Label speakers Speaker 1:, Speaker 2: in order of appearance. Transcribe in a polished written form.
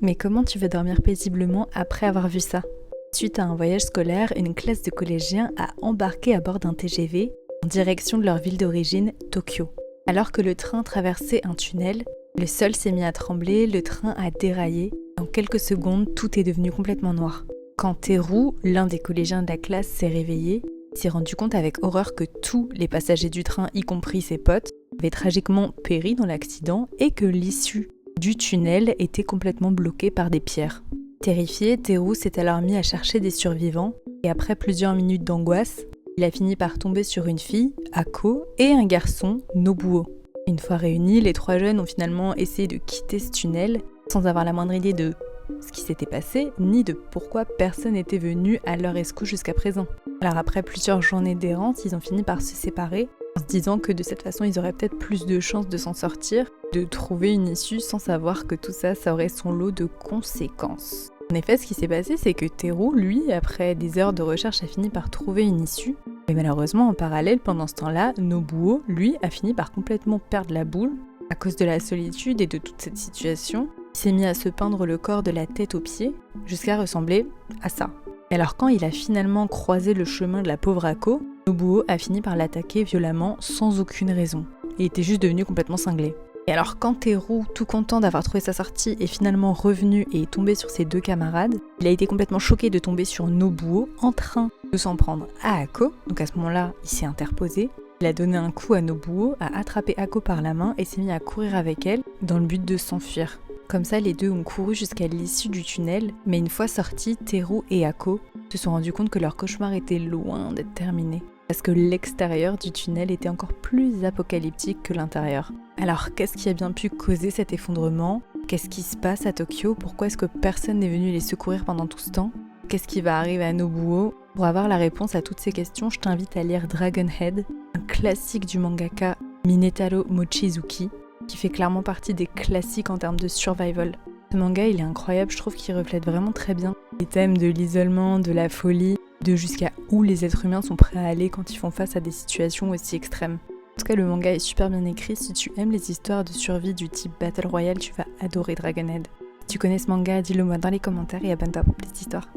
Speaker 1: Mais comment tu vas dormir paisiblement après avoir vu ça? Suite à un voyage scolaire, une classe de collégiens a embarqué à bord d'un TGV en direction de leur ville d'origine, Tokyo. Alors que le train traversait un tunnel, le sol s'est mis à trembler, le train a déraillé. En quelques secondes, tout est devenu complètement noir. Quand Teru, l'un des collégiens de la classe, s'est réveillé, il s'est rendu compte avec horreur que tous les passagers du train, y compris ses potes, avaient tragiquement péri dans l'accident et que l'issue du tunnel était complètement bloquée par des pierres. Terrifié, Teru s'est alors mis à chercher des survivants et après plusieurs minutes d'angoisse, il a fini par tomber sur une fille, Ako, et un garçon, Nobuo. Une fois réunis, les trois jeunes ont finalement essayé de quitter ce tunnel sans avoir la moindre idée de ce qui s'était passé, ni de pourquoi personne n'était venu à leur rescousse jusqu'à présent. Alors après plusieurs journées d'errance, ils ont fini par se séparer, en se disant que de cette façon, ils auraient peut-être plus de chances de s'en sortir, de trouver une issue sans savoir que tout ça, ça aurait son lot de conséquences. En effet, ce qui s'est passé, c'est que Teru, lui, après des heures de recherche, a fini par trouver une issue. Mais malheureusement, en parallèle, pendant ce temps-là, Nobuo, lui, a fini par complètement perdre la boule à cause de la solitude et de toute cette situation. Il s'est mis à se peindre le corps de la tête aux pieds, jusqu'à ressembler à ça. Et alors quand il a finalement croisé le chemin de la pauvre Ako, Nobuo a fini par l'attaquer violemment sans aucune raison. Il était juste devenu complètement cinglé. Et alors quand Teru, tout content d'avoir trouvé sa sortie, est finalement revenu et est tombé sur ses deux camarades, il a été complètement choqué de tomber sur Nobuo en train de s'en prendre à Ako. Donc à ce moment-là, il s'est interposé. Il a donné un coup à Nobuo, a attrapé Ako par la main et s'est mis à courir avec elle dans le but de s'enfuir. Comme ça, les deux ont couru jusqu'à l'issue du tunnel, mais une fois sortis, Teru et Ako se sont rendus compte que leur cauchemar était loin d'être terminé. Parce que l'extérieur du tunnel était encore plus apocalyptique que l'intérieur. Alors, qu'est-ce qui a bien pu causer cet effondrement? Qu'est-ce qui se passe à Tokyo? Pourquoi est-ce que personne n'est venu les secourir pendant tout ce temps? Qu'est-ce qui va arriver à Nobuo? Pour avoir la réponse à toutes ces questions, je t'invite à lire Dragon Head, un classique du mangaka Minetaro Mochizuki, qui fait clairement partie des classiques en termes de survival. Ce manga, il est incroyable, je trouve qu'il reflète vraiment très bien les thèmes de l'isolement, de la folie, de jusqu'à où les êtres humains sont prêts à aller quand ils font face à des situations aussi extrêmes. En tout cas, le manga est super bien écrit. Si tu aimes les histoires de survie du type Battle Royale, tu vas adorer Dragon Head. Si tu connais ce manga, dis-le moi dans les commentaires et abonne-toi pour plus d'histoires.